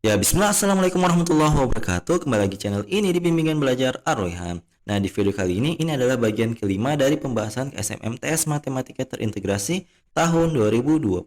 Ya, bismillah, assalamualaikum warahmatullahi wabarakatuh. Kembali lagi channel ini di Bimbingan Belajar Ar-Royhan. Nah, di video kali ini adalah bagian kelima dari pembahasan KSMMTS Matematika Terintegrasi tahun 2022.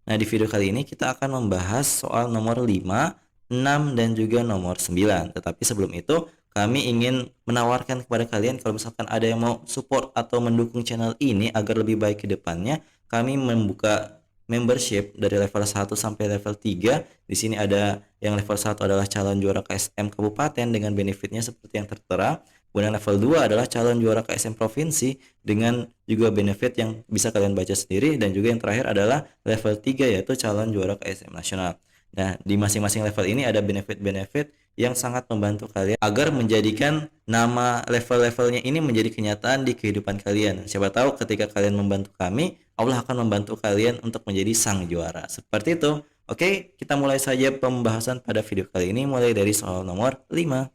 Nah, di video kali ini kita akan membahas soal nomor 5, 6, dan juga nomor 9. Tetapi sebelum itu, kami ingin menawarkan kepada kalian kalau misalkan ada yang mau support atau mendukung channel ini agar lebih baik ke depannya, kami membuka membership dari level 1 sampai level 3. Di sini ada yang level 1 adalah calon juara KSM Kabupaten dengan benefitnya seperti yang tertera. Kemudian level 2 adalah calon juara KSM Provinsi dengan juga benefit yang bisa kalian baca sendiri. Dan juga yang terakhir adalah level 3 yaitu calon juara KSM Nasional. Nah, di masing-masing level ini ada benefit-benefit yang sangat membantu kalian agar menjadikan nama level-levelnya ini menjadi kenyataan di kehidupan kalian. Siapa tahu ketika kalian membantu kami, Allah akan membantu kalian untuk menjadi sang juara. Seperti itu. Oke, kita mulai saja pembahasan pada video kali ini mulai dari soal nomor 5.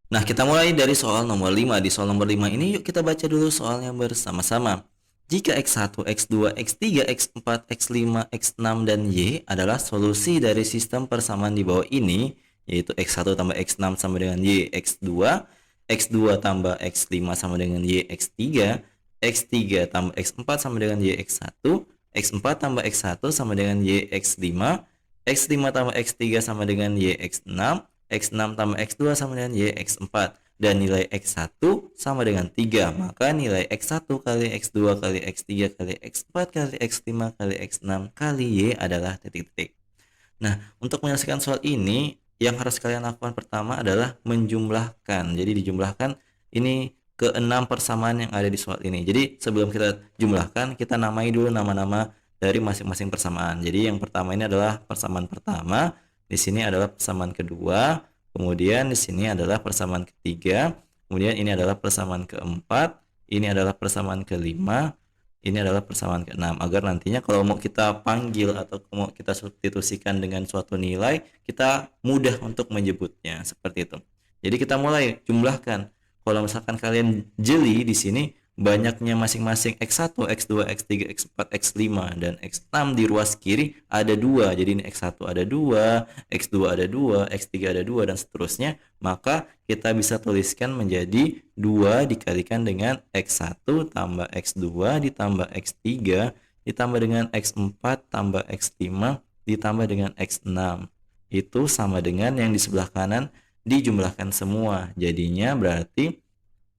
Nah, kita mulai dari soal nomor 5. Di soal nomor 5 ini yuk kita baca dulu soalnya bersama-sama. Jika X1, X2, X3, X4, X5, X6, dan Y adalah solusi dari sistem persamaan di bawah ini, yaitu X1 tambah X6 sama dengan Y X2, X2 tambah X5 sama dengan Y X3, X3 tambah X4 sama dengan Y X1, X4 tambah X1 sama dengan Y X5, X5 tambah X3 sama dengan Y X6, X6 tambah X2 sama dengan Y X4, dan nilai X1 sama dengan 3. Maka nilai X1 kali X2 kali X3 kali X4 kali X5 kali X6 kali Y adalah titik-titik. Nah, untuk menyelesaikan soal ini, yang harus kalian lakukan pertama adalah menjumlahkan. Jadi dijumlahkan ini ke 6 persamaan yang ada di soal ini. Jadi sebelum kita jumlahkan, kita namai dulu nama-nama dari masing-masing persamaan. Jadi yang pertama ini adalah persamaan pertama, di sini adalah persamaan kedua, kemudian di sini adalah persamaan ketiga, kemudian ini adalah persamaan keempat, ini adalah persamaan kelima, ini adalah persamaan keenam, agar nantinya kalau mau kita panggil atau mau kita substitusikan dengan suatu nilai, kita mudah untuk menyebutnya seperti itu. Jadi kita mulai jumlahkan. Kalau misalkan kalian jeli di sini banyaknya masing-masing X1, X2, X3, X4, X5 dan X6 di ruas kiri ada 2. Jadi ini X1 ada 2, X2 ada 2, X3 ada 2 dan seterusnya. Maka kita bisa tuliskan menjadi 2 dikalikan dengan X1 tambah X2 ditambah X3 ditambah dengan X4 tambah X5 ditambah dengan X6. Itu sama dengan yang di sebelah kanan dijumlahkan semua. Jadinya berarti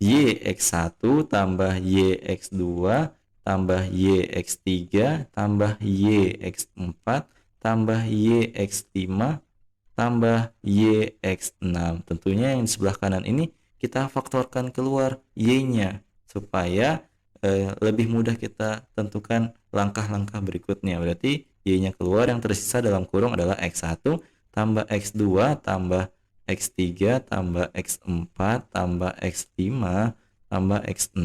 YX1 tambah YX2 tambah YX3 tambah YX4 tambah YX5 tambah YX6. Tentunya yang di sebelah kanan ini kita faktorkan keluar Y-nya supaya lebih mudah kita tentukan langkah-langkah berikutnya. Berarti Y-nya keluar, yang tersisa dalam kurung adalah X1 tambah X2 tambah X3 tambah X4 tambah X5 tambah X6.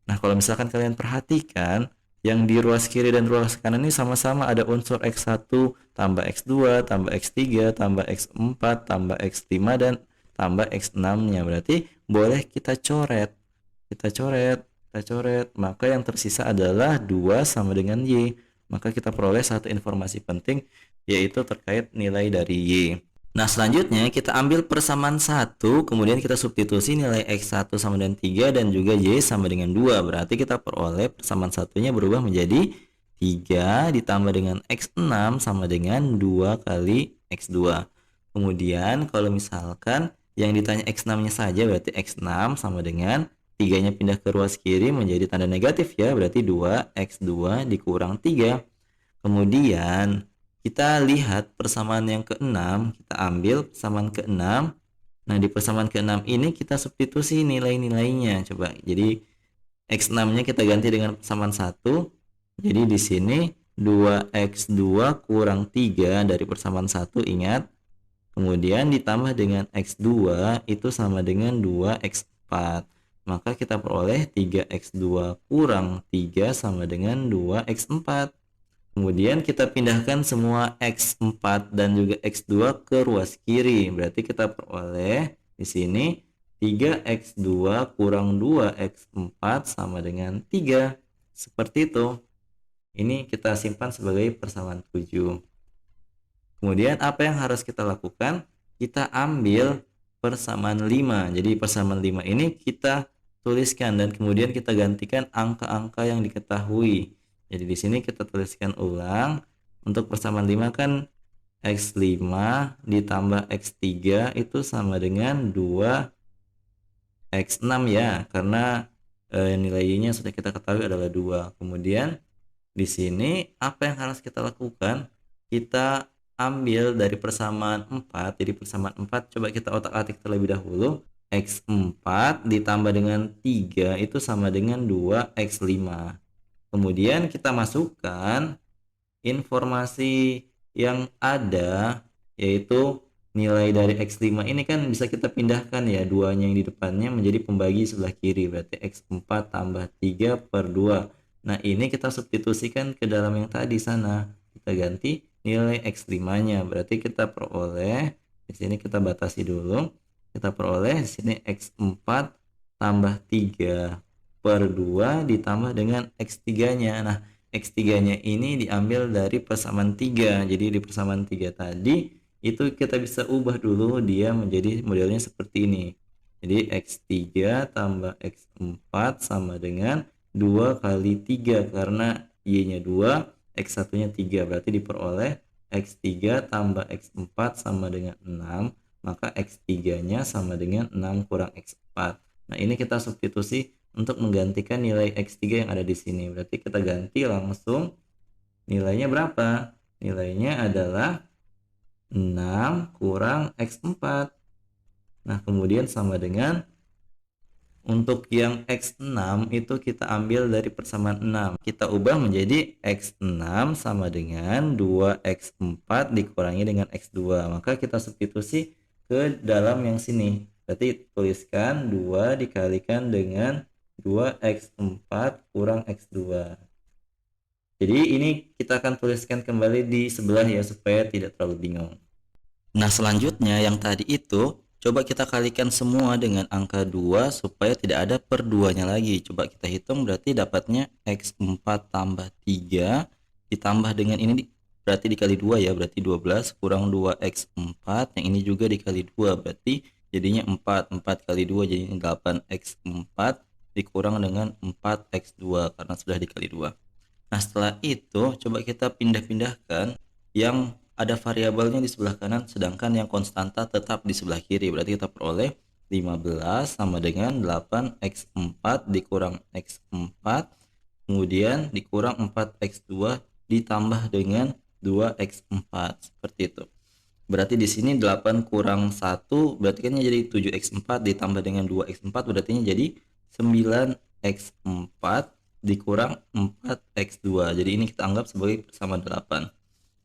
Nah, kalau misalkan kalian perhatikan, yang di ruas kiri dan ruas kanan ini sama-sama ada unsur X1 tambah X2 tambah X3 tambah X4 tambah X5 dan tambah X6-nya. Berarti boleh kita coret. Kita coret. Maka yang tersisa adalah 2 sama dengan Y. Maka kita peroleh satu informasi penting, yaitu terkait nilai dari Y. Nah, selanjutnya kita ambil persamaan 1, kemudian kita substitusi nilai X1 sama dengan 3 dan juga Y sama dengan 2. Berarti kita peroleh persamaan satunya berubah menjadi 3 ditambah dengan X6 sama dengan 2 kali X2. Kemudian kalau misalkan yang ditanya X6-nya saja, berarti X6 sama dengan 3-nya pindah ke ruas kiri menjadi tanda negatif ya, berarti 2X2 dikurang 3. Kemudian kita lihat persamaan yang keenam, kita ambil persamaan keenam. Nah, di persamaan keenam ini kita substitusi nilai-nilainya. Coba, jadi X6-nya kita ganti dengan persamaan 1. Jadi di sini 2X2 kurang 3 dari persamaan 1, ingat. Kemudian ditambah dengan X2 itu sama dengan 2X4. Maka kita peroleh 3X2 kurang 3 sama dengan 2X4. Kemudian kita pindahkan semua X4 dan juga X2 ke ruas kiri. Berarti kita peroleh di sini 3X2 kurang 2X4 sama dengan 3. Seperti itu. Ini kita simpan sebagai persamaan 7. Kemudian apa yang harus kita lakukan? Kita ambil persamaan 5. Jadi persamaan 5 ini kita tuliskan dan kemudian kita gantikan angka-angka yang diketahui. Jadi di sini kita tuliskan ulang. Untuk persamaan 5 kan X5 ditambah X3 itu sama dengan 2X6 ya, karena nilainya sudah kita ketahui adalah 2. Kemudian di sini apa yang harus kita lakukan? Kita ambil dari persamaan 4. Jadi persamaan 4 coba kita otak-atik terlebih dahulu. X4 ditambah dengan 3 itu sama dengan 2X5. Kemudian kita masukkan informasi yang ada, yaitu nilai dari X5 ini kan bisa kita pindahkan ya, duanya yang di depannya menjadi pembagi sebelah kiri, berarti X4 tambah 3 per 2. Nah ini kita substitusikan ke dalam yang tadi sana, kita ganti nilai X5 nya, berarti kita peroleh, di sini kita batasi dulu, kita peroleh di sini X4 tambah 3 per 2 ditambah dengan X3 nya. Nah X3 nya ini diambil dari persamaan 3. Jadi di persamaan 3 tadi itu kita bisa ubah dulu dia menjadi modelnya seperti ini. Jadi X3 tambah X4 sama dengan 2 kali 3 karena Y nya 2, X1 nya 3, berarti diperoleh X3 tambah X4 sama dengan 6, maka X3 nya sama dengan 6 kurang X4. Nah ini kita substitusi untuk menggantikan nilai X3 yang ada di sini. Berarti kita ganti langsung, nilainya berapa? Nilainya adalah 6 kurang X4. Nah kemudian sama dengan untuk yang X6 itu kita ambil dari persamaan 6. Kita ubah menjadi X6 sama dengan 2X4 dikurangi dengan X2. Maka kita substitusi ke dalam yang sini. Berarti tuliskan 2 dikalikan dengan 2X4 kurang X2. Jadi ini kita akan tuliskan kembali di sebelah ya supaya tidak terlalu bingung. Nah selanjutnya yang tadi itu coba kita kalikan semua dengan angka 2 supaya tidak ada per 2 nya lagi. Coba kita hitung, berarti dapatnya X4 tambah 3 ditambah dengan ini berarti dikali 2 ya, berarti 12 kurang 2X4, yang ini juga dikali 2 berarti jadinya 4. 4 kali 2 jadinya 8X4 dikurang dengan 4X2 karena sudah dikali 2. Nah setelah itu coba kita pindah-pindahkan yang ada variabelnya di sebelah kanan sedangkan yang konstanta tetap di sebelah kiri. Berarti kita peroleh 15 sama dengan 8X4 dikurang X4 kemudian dikurang 4X2 ditambah dengan 2X4, seperti itu. Berarti di sini 8 kurang 1 berarti kan jadi 7X4 ditambah dengan 2X4 berarti jadi 9X4 dikurang 4X2. Jadi ini kita anggap sebagai persamaan 8.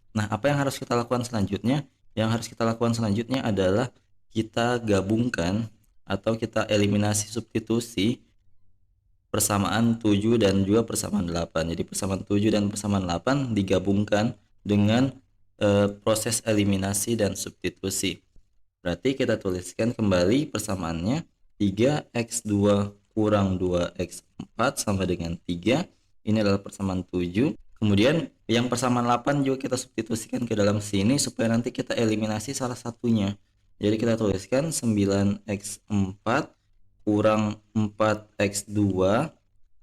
Nah, apa yang harus kita lakukan selanjutnya? Yang harus kita lakukan selanjutnya adalah kita gabungkan atau kita eliminasi substitusi persamaan 7 dan juga persamaan 8. Jadi persamaan 7 dan persamaan 8 digabungkan dengan proses eliminasi dan substitusi. Berarti kita tuliskan kembali persamaannya 3X2 kurang 2X4 sama dengan 3. Ini adalah persamaan 7. Kemudian yang persamaan 8 juga kita substitusikan ke dalam sini supaya nanti kita eliminasi salah satunya. Jadi kita tuliskan 9X4 kurang 4X2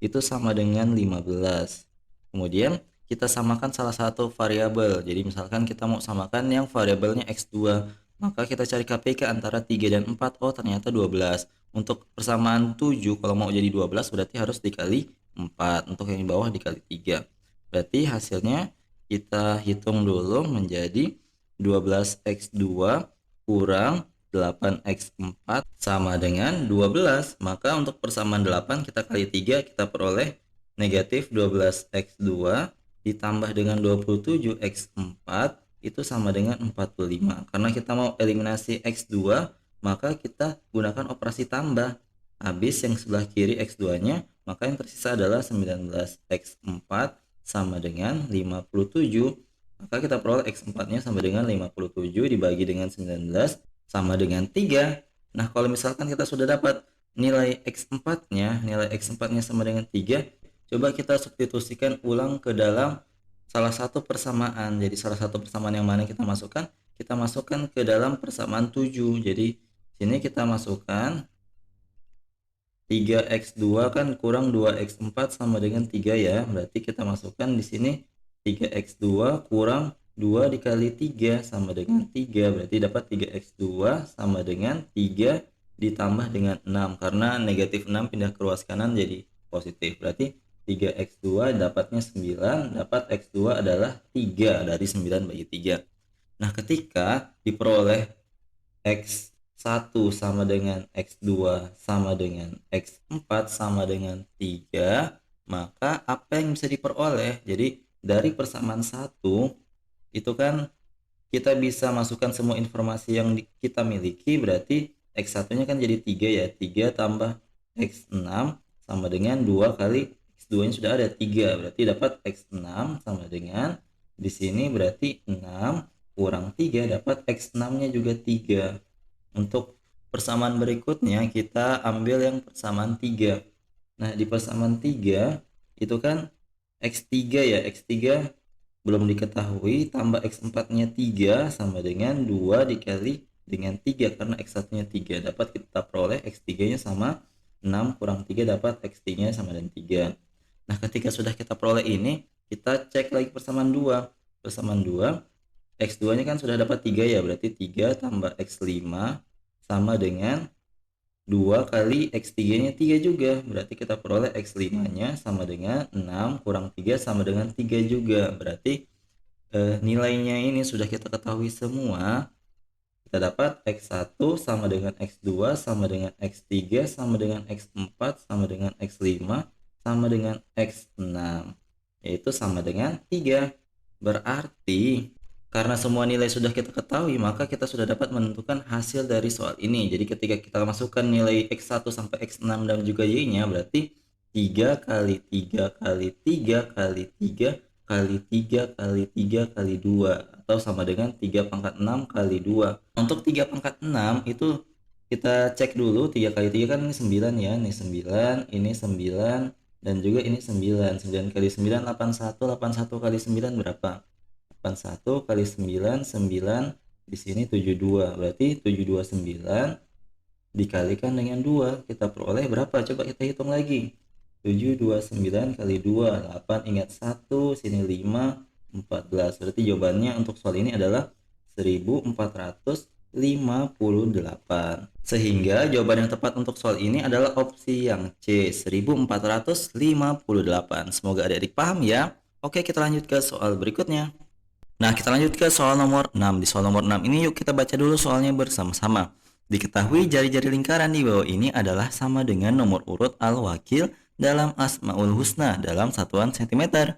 itu sama dengan 15. Kemudian kita samakan salah satu variabel. Jadi misalkan kita mau samakan yang variabelnya X2, maka kita cari KPK antara 3 dan 4. Oh ternyata 12. Untuk persamaan 7 kalau mau jadi 12 berarti harus dikali 4. Untuk yang di bawah dikali 3. Berarti hasilnya kita hitung dulu menjadi 12X2 kurang 8X4 sama dengan 12. Maka untuk persamaan 8 kita kali 3 kita peroleh negatif 12X2 ditambah dengan 27X4 itu sama dengan 45. Karena kita mau eliminasi X2 maka kita gunakan operasi tambah. Habis yang sebelah kiri X2 nya maka yang tersisa adalah 19X4 sama dengan 57. Maka kita peroleh X4 nya sama dengan 57 dibagi dengan 19 sama dengan 3. Nah kalau misalkan kita sudah dapat nilai X4 nya sama dengan 3, coba kita substitusikan ulang ke dalam salah satu persamaan. Jadi salah satu persamaan yang mana kita masukkan? Kita masukkan ke dalam persamaan 7. Jadi sini kita masukkan 3x2 kan kurang 2x4 sama dengan 3 ya. Berarti kita masukkan di sini 3x2 kurang 2 dikali 3 sama dengan 3. Berarti dapat 3x2 sama dengan 3 ditambah dengan 6. Karena negatif 6 pindah ke ruas kanan jadi positif. Berarti 3x2 dapatnya 9. Dapat x2 adalah 3 dari 9 bagi 3. Nah, ketika diperoleh X1 sama dengan X2 sama dengan X4 sama dengan 3, maka apa yang bisa diperoleh? Jadi dari persamaan 1 itu kan kita bisa masukkan semua informasi yang kita miliki, berarti X1 nya kan jadi 3 ya. 3 tambah X6 sama dengan 2 kali X2 nya sudah ada 3, berarti dapat X6 sama dengan di sini berarti 6 kurang 3 dapat X6 nya juga 3. Untuk persamaan berikutnya kita ambil yang persamaan 3. Nah, di persamaan 3 itu kan X3 ya, X3 belum diketahui, tambah X4 nya 3 sama dengan 2 dikali dengan 3 karena X1 nya 3. Dapat kita peroleh X3 nya sama 6 kurang 3 dapat X3 nya sama dengan 3. Nah, ketika sudah kita peroleh ini, kita cek lagi persamaan 2. Persamaan 2, X2 nya kan sudah dapat 3 ya, berarti 3 tambah X5 sama dengan 2 kali X3 nya 3 juga, berarti kita peroleh X5 nya sama dengan 6 kurang 3 sama dengan 3 juga. Berarti nilainya ini sudah kita ketahui semua. Kita dapat X1 sama dengan X2 sama dengan X3 sama dengan X4 sama dengan X5 sama dengan X6, yaitu sama dengan 3. Berarti karena semua nilai sudah kita ketahui, maka kita sudah dapat menentukan hasil dari soal ini. Jadi ketika kita masukkan nilai X1 sampai X6 dan juga Y-nya, berarti 3 kali 3 kali 3 kali 3 kali 3 kali 3 kali 2 atau sama dengan 3 pangkat 6 kali 2. Untuk 3 pangkat 6 itu kita cek dulu, 3 kali 3 kan ini 9 ya, ini 9, ini 9 dan juga ini 9. 9 kali 9 81, 81 kali 9 berapa? 81 kali 9, 9 di sini 72. Berarti 729 dikalikan dengan 2, kita peroleh berapa? Coba kita hitung lagi. 729 kali 2, 8, ingat 1, sini 5, 14. Berarti jawabannya untuk soal ini adalah 1458. Sehingga jawaban yang tepat untuk soal ini adalah opsi yang C, 1458. Semoga adik-adik paham ya. Oke, kita lanjut ke soal berikutnya. Nah, kita lanjut ke soal nomor 6. Di soal nomor 6 ini yuk kita baca dulu soalnya bersama-sama. Diketahui jari-jari lingkaran di bawah ini adalah sama dengan nomor urut al-wakil dalam Asmaul Husna dalam satuan cm.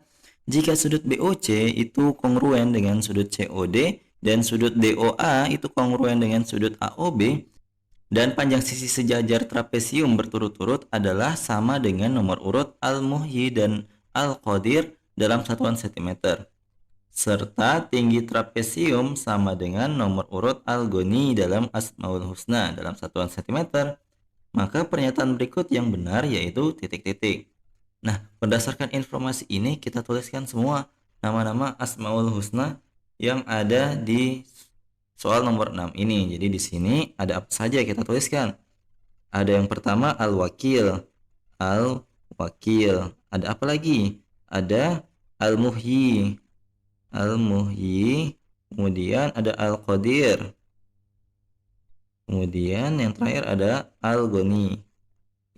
Jika sudut BOC itu kongruen dengan sudut COD dan sudut DOA itu kongruen dengan sudut AOB dan panjang sisi sejajar trapesium berturut-turut adalah sama dengan nomor urut al-Muhyi dan al-Qadir dalam satuan cm, serta tinggi trapesium sama dengan nomor urut al-Ghani dalam Asmaul Husna dalam satuan cm, maka pernyataan berikut yang benar yaitu titik-titik. Nah, berdasarkan informasi ini kita tuliskan semua nama-nama Asmaul Husna yang ada di soal nomor 6 ini. Jadi di sini ada apa saja kita tuliskan. Ada yang pertama al-Wakil. Al-Wakil. Ada apa lagi? Ada al-Muhyi. Al-Muhyi. Kemudian ada al-Qadir. Kemudian yang terakhir ada al-Ghani.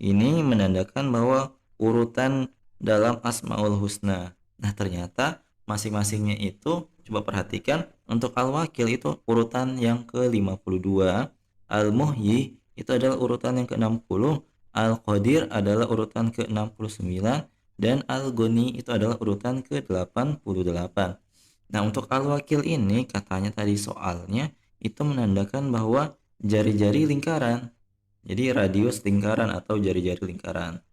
Ini menandakan bahwa urutan dalam Asmaul Husna. Nah, ternyata masing-masingnya itu coba perhatikan, untuk al-Wakil itu urutan yang ke-52, al-Muhyi itu adalah urutan yang ke-60, al-Qadir adalah urutan ke-69 dan al-Ghani itu adalah urutan ke-88. Nah, untuk al-Wakil ini katanya tadi soalnya itu menandakan bahwa jari-jari lingkaran. Jadi radius lingkaran atau jari-jari lingkaran.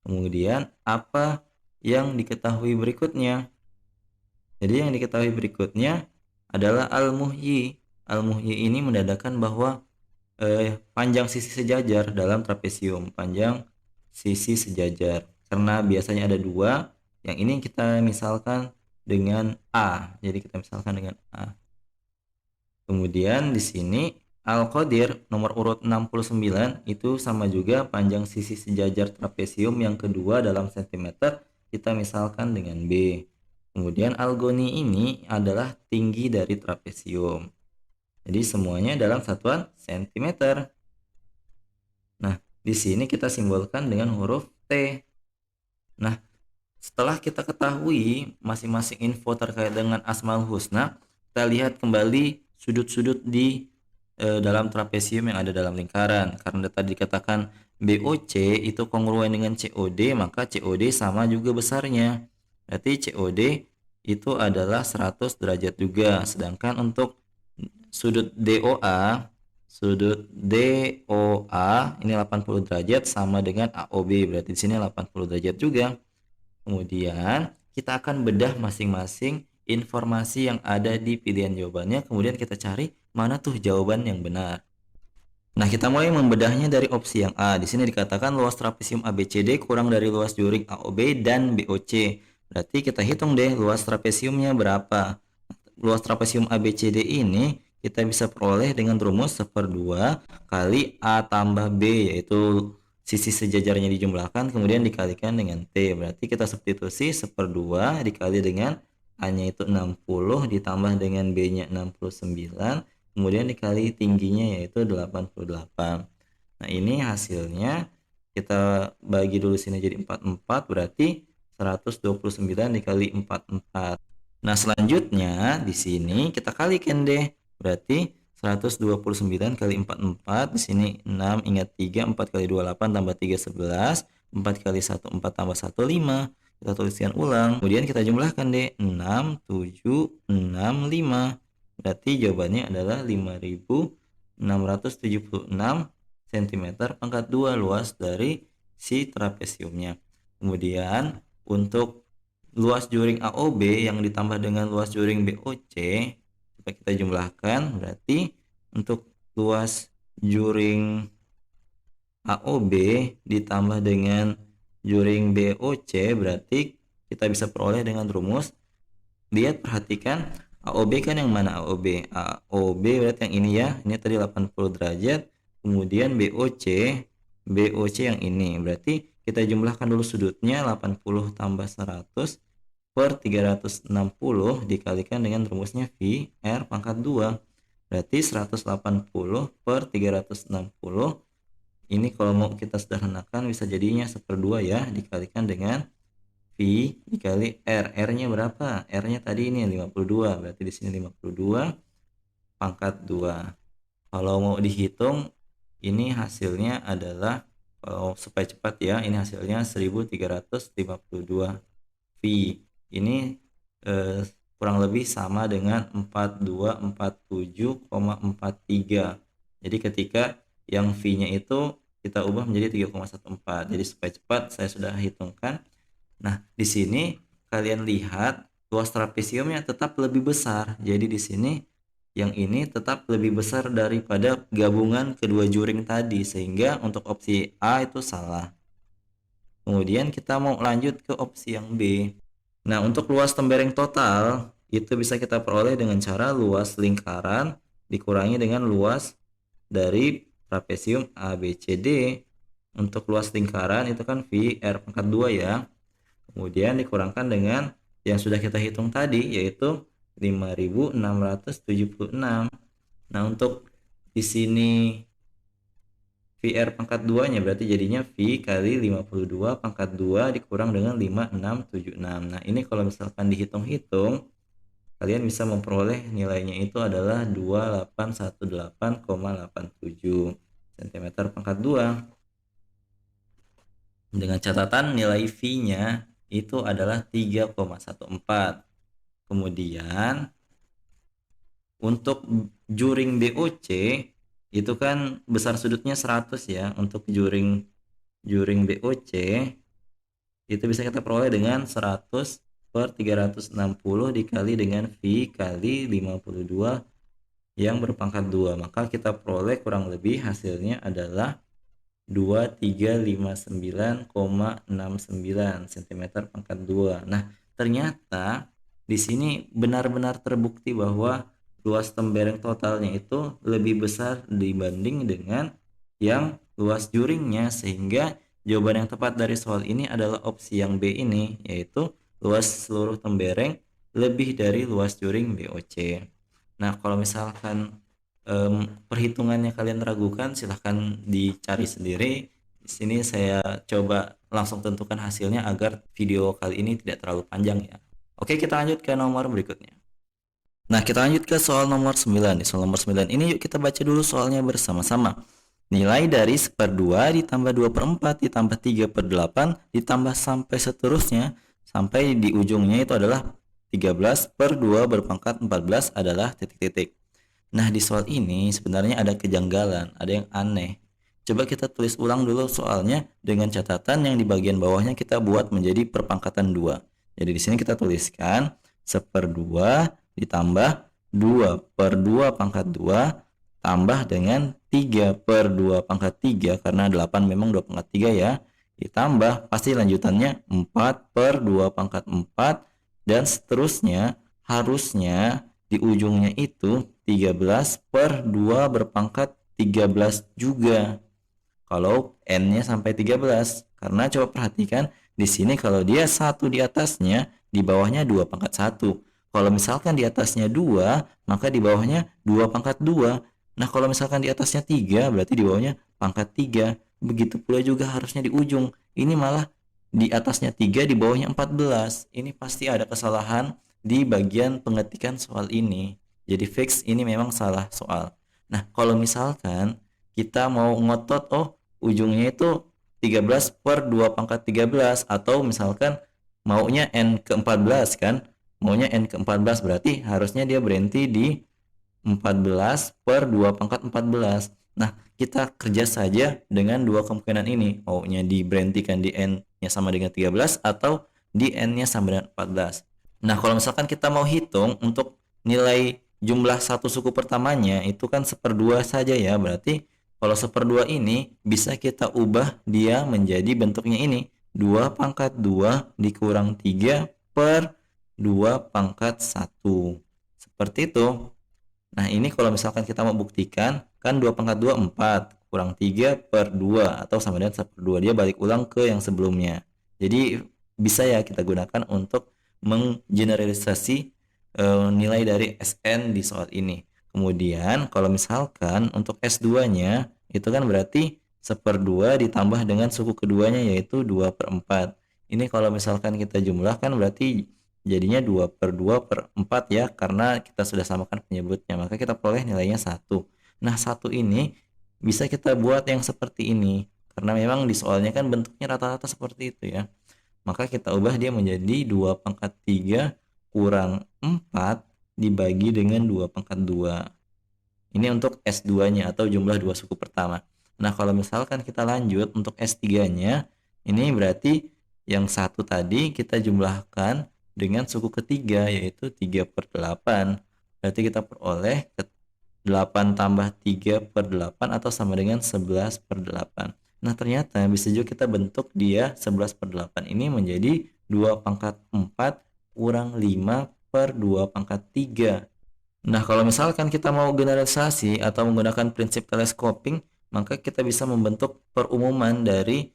Kemudian apa yang diketahui berikutnya? Jadi yang diketahui berikutnya adalah al-Muhyi. Al-Muhyi ini menandakan bahwa panjang sisi sejajar dalam trapesium, panjang sisi sejajar. Karena biasanya ada dua, yang ini kita misalkan dengan A. Jadi kita misalkan dengan A. Kemudian di sini Al-Qadir nomor urut 69 itu sama juga panjang sisi sejajar trapesium yang kedua dalam sentimeter, kita misalkan dengan B. Kemudian Al-Goni ini adalah tinggi dari trapesium. Jadi semuanya dalam satuan sentimeter. Nah, di sini kita simbolkan dengan huruf T. Nah, setelah kita ketahui masing-masing info terkait dengan Asmaul Husna, kita lihat kembali sudut-sudut di dalam trapesium yang ada dalam lingkaran. Karena tadi dikatakan BOC itu kongruen dengan COD, maka COD sama juga besarnya. Berarti COD itu adalah 100 derajat juga. Sedangkan untuk sudut DOA ini 80 derajat sama dengan AOB. Berarti di sini 80 derajat juga. Kemudian kita akan bedah masing-masing informasi yang ada di pilihan jawabannya, kemudian kita cari mana tuh jawaban yang benar. Nah, kita mulai membedahnya dari opsi yang A. Di sini dikatakan luas trapesium ABCD kurang dari luas juring AOB dan BOC. Berarti kita hitung deh luas trapesiumnya berapa. Luas trapesium ABCD ini kita bisa peroleh dengan rumus 1/2 kali A tambah B, yaitu sisi sejajarnya dijumlahkan kemudian dikalikan dengan T. Berarti kita substitusi 1/2 dikali dengan A-nya itu 60 ditambah dengan B-nya 69 kemudian dikali tingginya yaitu 88. Nah, ini hasilnya kita bagi dulu sini jadi 44, berarti 129 dikali 44. Nah, selanjutnya di sini kita kalikan deh. Berarti 129 kali 44, di sini 6, ingat 3, 4 kali 2 8 tambah 3 11, 4 kali 1 4 tambah 1 5. Kita tuliskan ulang. Kemudian kita jumlahkan deh, 6 7 6 5. Berarti jawabannya adalah 5676 cm pangkat 2 luas dari si trapesiumnya. Kemudian untuk luas juring AOB yang ditambah dengan luas juring BOC coba kita jumlahkan, berarti untuk luas juring AOB ditambah dengan juring BOC berarti kita bisa peroleh dengan rumus. Lihat, perhatikan AOB kan yang mana AOB? AOB berarti yang ini ya, ini tadi 80 derajat. Kemudian BOC yang ini, berarti kita jumlahkan dulu sudutnya, 80 tambah 100 per 360 dikalikan dengan rumusnya V R pangkat 2. Berarti 180 per 360. Ini kalau mau kita sederhanakan bisa jadinya 1/2 ya, dikalikan dengan V dikali R. R-nya berapa? R-nya tadi ini 52. Berarti di sini 52 pangkat 2. Kalau mau dihitung, ini hasilnya adalah, kalau supaya cepat ya, ini hasilnya 1352 V. Ini kurang lebih sama dengan 4247,43. Jadi ketika yang V-nya itu kita ubah menjadi 3,14. Jadi supaya cepat saya sudah hitungkan. Nah, di sini kalian lihat luas trapesiumnya tetap lebih besar. Jadi di sini yang ini tetap lebih besar daripada gabungan kedua juring tadi, sehingga untuk opsi A itu salah. Kemudian kita mau lanjut ke opsi yang B. Nah, untuk luas tembereng total itu bisa kita peroleh dengan cara luas lingkaran dikurangi dengan luas dari trapesium ABCD. Untuk luas lingkaran itu kan V R pangkat 2 ya. Kemudian dikurangkan dengan yang sudah kita hitung tadi yaitu 5676. Nah, untuk di sini VR pangkat 2 nya berarti jadinya V kali 52 pangkat 2 dikurang dengan 5676. Nah, ini kalau misalkan dihitung-hitung kalian bisa memperoleh nilainya itu adalah 2818,87 cm pangkat 2. Dengan catatan nilai V-nya itu adalah 3,14. Kemudian untuk juring BOC itu kan besar sudutnya 100 ya. Untuk juring BOC itu bisa kita peroleh dengan 100 per 360 dikali dengan V kali 52 yang berpangkat 2. Maka kita peroleh kurang lebih hasilnya adalah 2359,69 cm pangkat 2. Nah, ternyata di sini benar-benar terbukti bahwa luas tembereng totalnya itu lebih besar dibanding dengan yang luas juringnya, sehingga jawaban yang tepat dari soal ini adalah opsi yang B ini, yaitu luas seluruh tembereng lebih dari luas juring BOC. Nah, kalau misalkan perhitungannya kalian ragukan, silahkan dicari sendiri. Di sini saya coba langsung tentukan hasilnya agar video kali ini tidak terlalu panjang ya. Oke, kita lanjut ke nomor berikutnya. Nah, kita lanjut ke soal nomor 9. Di soal nomor 9 ini yuk kita baca dulu soalnya bersama-sama. Nilai dari 1/2 ditambah 2/4 ditambah 3/8 ditambah sampai seterusnya sampai di ujungnya itu adalah 13/2 berpangkat 14 adalah titik-titik. Nah, di soal ini sebenarnya ada kejanggalan, ada yang aneh. Coba kita tulis ulang dulu soalnya dengan catatan yang di bagian bawahnya kita buat menjadi perpangkatan 2. Jadi di sini kita tuliskan 1/2 ditambah 2/2 pangkat 2 tambah dengan 3/2 pangkat 3 karena 8 memang 2 pangkat 3 ya. Ditambah pasti lanjutannya 4/2 pangkat 4 dan seterusnya harusnya di ujungnya itu 13/2 berpangkat 13 juga. Kalau n-nya sampai 13. Karena coba perhatikan di sini kalau dia 1 di atasnya, di bawahnya 2 pangkat 1. Kalau misalkan di atasnya 2, maka di bawahnya 2 pangkat 2. Nah, kalau misalkan di atasnya 3, berarti di bawahnya pangkat 3. Begitu pula juga harusnya di ujung. Ini malah di atasnya 3, di bawahnya 14. Ini pasti ada kesalahan di bagian pengetikan soal ini. Jadi fix ini memang salah soal. Nah, kalau misalkan kita mau ngotot, ujungnya itu 13/2 pangkat 13, atau misalkan maunya n ke-14 kan, maunya n ke-14 berarti harusnya dia berhenti di 14/2 pangkat 14. Nah, kita kerja saja dengan dua kemungkinan ini, maunya diberhentikan di n-nya sama dengan 13 atau di n-nya sama dengan 14. Nah, kalau misalkan kita mau hitung untuk nilai jumlah satu suku pertamanya itu kan 1/2 saja ya, berarti kalau 1/2 ini bisa kita ubah dia menjadi bentuknya ini, 2 pangkat 2 dikurang 3 per 2 pangkat 1. Seperti itu. Nah, ini kalau misalkan kita mau buktikan, kan 2 pangkat 2 4, kurang 3/2 atau sama dengan 1/2. Dia balik ulang ke yang sebelumnya. Jadi bisa ya kita gunakan untuk menggeneralisasi nilai dari SN di soal ini. Kemudian kalau misalkan untuk S2-nya itu kan berarti 1/2 ditambah dengan suku keduanya yaitu 2/4. Ini kalau misalkan kita jumlahkan berarti jadinya 2/2/4 ya, karena kita sudah samakan penyebutnya, maka kita peroleh nilainya 1. Nah, 1 ini bisa kita buat yang seperti ini karena memang di soalnya kan bentuknya rata-rata seperti itu ya. Maka kita ubah dia menjadi 2 pangkat 3 kurang 4 dibagi dengan 2 pangkat 2. Ini untuk S2-nya atau jumlah dua suku pertama. Nah, kalau misalkan kita lanjut untuk S3-nya, ini berarti yang satu tadi kita jumlahkan dengan suku ketiga yaitu 3/8. Berarti kita peroleh 8 tambah 3/8 atau sama dengan 11/8. Nah, ternyata bisa juga kita bentuk dia 11/8 ini menjadi 2 pangkat 4 kurang 5/2 pangkat 3. Nah, kalau misalkan kita mau generalisasi atau menggunakan prinsip telescoping, maka kita bisa membentuk perumuman dari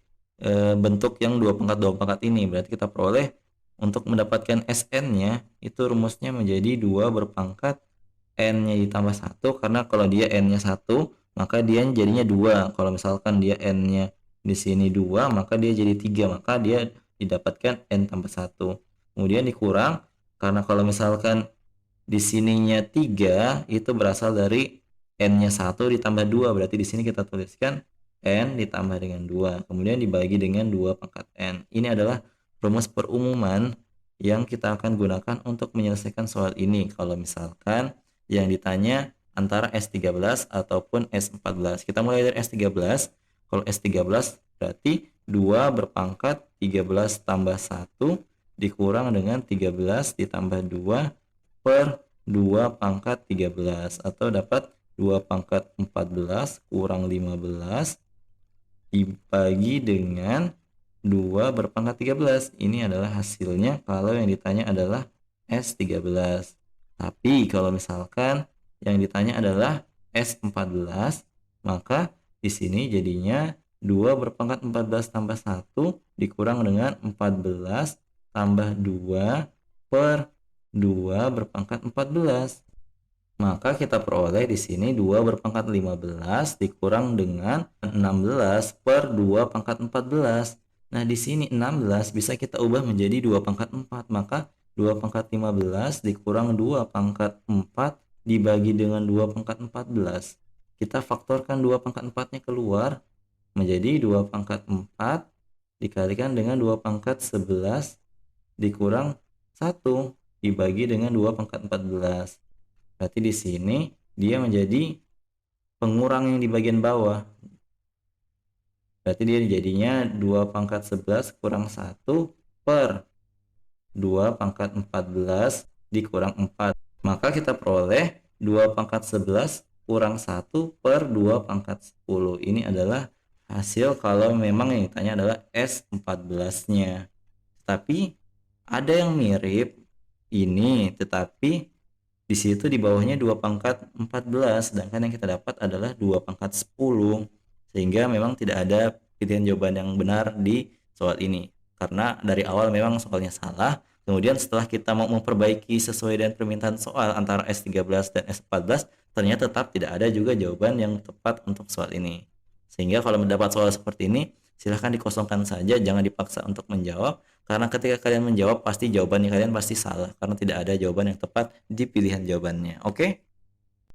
bentuk yang 2 pangkat 2 pangkat ini. Berarti kita peroleh untuk mendapatkan SN-nya itu rumusnya menjadi 2 berpangkat n-nya ditambah 1, karena kalau dia n-nya 1 maka dia jadinya 2. Kalau misalkan dia n-nya di sini 2 maka dia jadi 3, maka dia didapatkan n tambah 1. Kemudian dikurang karena kalau misalkan di sininya 3 itu berasal dari n-nya 1 ditambah 2, berarti di sini kita tuliskan n ditambah dengan 2 kemudian dibagi dengan 2 pangkat n. Ini adalah rumus perumuman yang kita akan gunakan untuk menyelesaikan soal ini kalau misalkan yang ditanya antara S13 ataupun S14. Kita mulai dari S13. Kalau S13 berarti 2 berpangkat 13 tambah 1 dikurang dengan 13 ditambah 2 per 2 pangkat 13 atau dapat 2 pangkat 14 kurang 15 dibagi dengan 2 berpangkat 13. Ini adalah hasilnya kalau yang ditanya adalah S13. Tapi kalau misalkan yang ditanya adalah S14, maka di sini jadinya 2 berpangkat 14 tambah 1 dikurang dengan 14 tambah 2 per 2 berpangkat 14. Maka kita peroleh di sini 2 berpangkat 15 dikurang dengan 16 per 2 pangkat 14. Nah, di sini 16 bisa kita ubah menjadi 2 pangkat 4. Maka 2 pangkat 15 dikurang 2 pangkat 4 dibagi dengan 2 pangkat 14. Kita faktorkan 2 pangkat 4-nya keluar menjadi 2 pangkat 4 dikalikan dengan 2 pangkat 11 dikurang 1 dibagi dengan 2 pangkat 14. Berarti di sini dia menjadi pengurang yang di bagian bawah. Berarti dia jadinya 2 pangkat 11 kurang 1 per 2 pangkat 14 dikurang 4. Maka kita peroleh 2 pangkat 11 kurang 1 per 2 pangkat 10. Ini adalah hasil kalau memang yang ditanya adalah S14-nya. Tapi ada yang mirip ini, tetapi di situ di bawahnya 2 pangkat 14, sedangkan yang kita dapat adalah 2 pangkat 10. Sehingga memang tidak ada pilihan jawaban yang benar di soal ini. Karena dari awal memang soalnya salah, kemudian setelah kita mau memperbaiki sesuai dengan permintaan soal antara S13 dan S14, ternyata tetap tidak ada juga jawaban yang tepat untuk soal ini. Sehingga kalau mendapat soal seperti ini, silahkan dikosongkan saja, jangan dipaksa untuk menjawab. Karena ketika kalian menjawab, pasti jawabannya kalian pasti salah. Karena tidak ada jawaban yang tepat di pilihan jawabannya. Oke?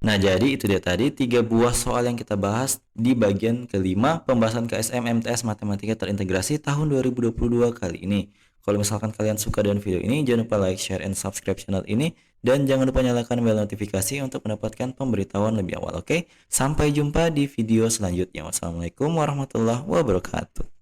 Nah, jadi itu dia tadi 3 buah soal yang kita bahas di bagian kelima pembahasan KSM MTS Matematika Terintegrasi tahun 2022 kali ini. Kalau misalkan kalian suka dengan video ini, jangan lupa like, share, and subscribe channel ini. Dan jangan lupa nyalakan bel notifikasi untuk mendapatkan pemberitahuan lebih awal. Oke? Sampai jumpa di video selanjutnya. Wassalamualaikum warahmatullahi wabarakatuh.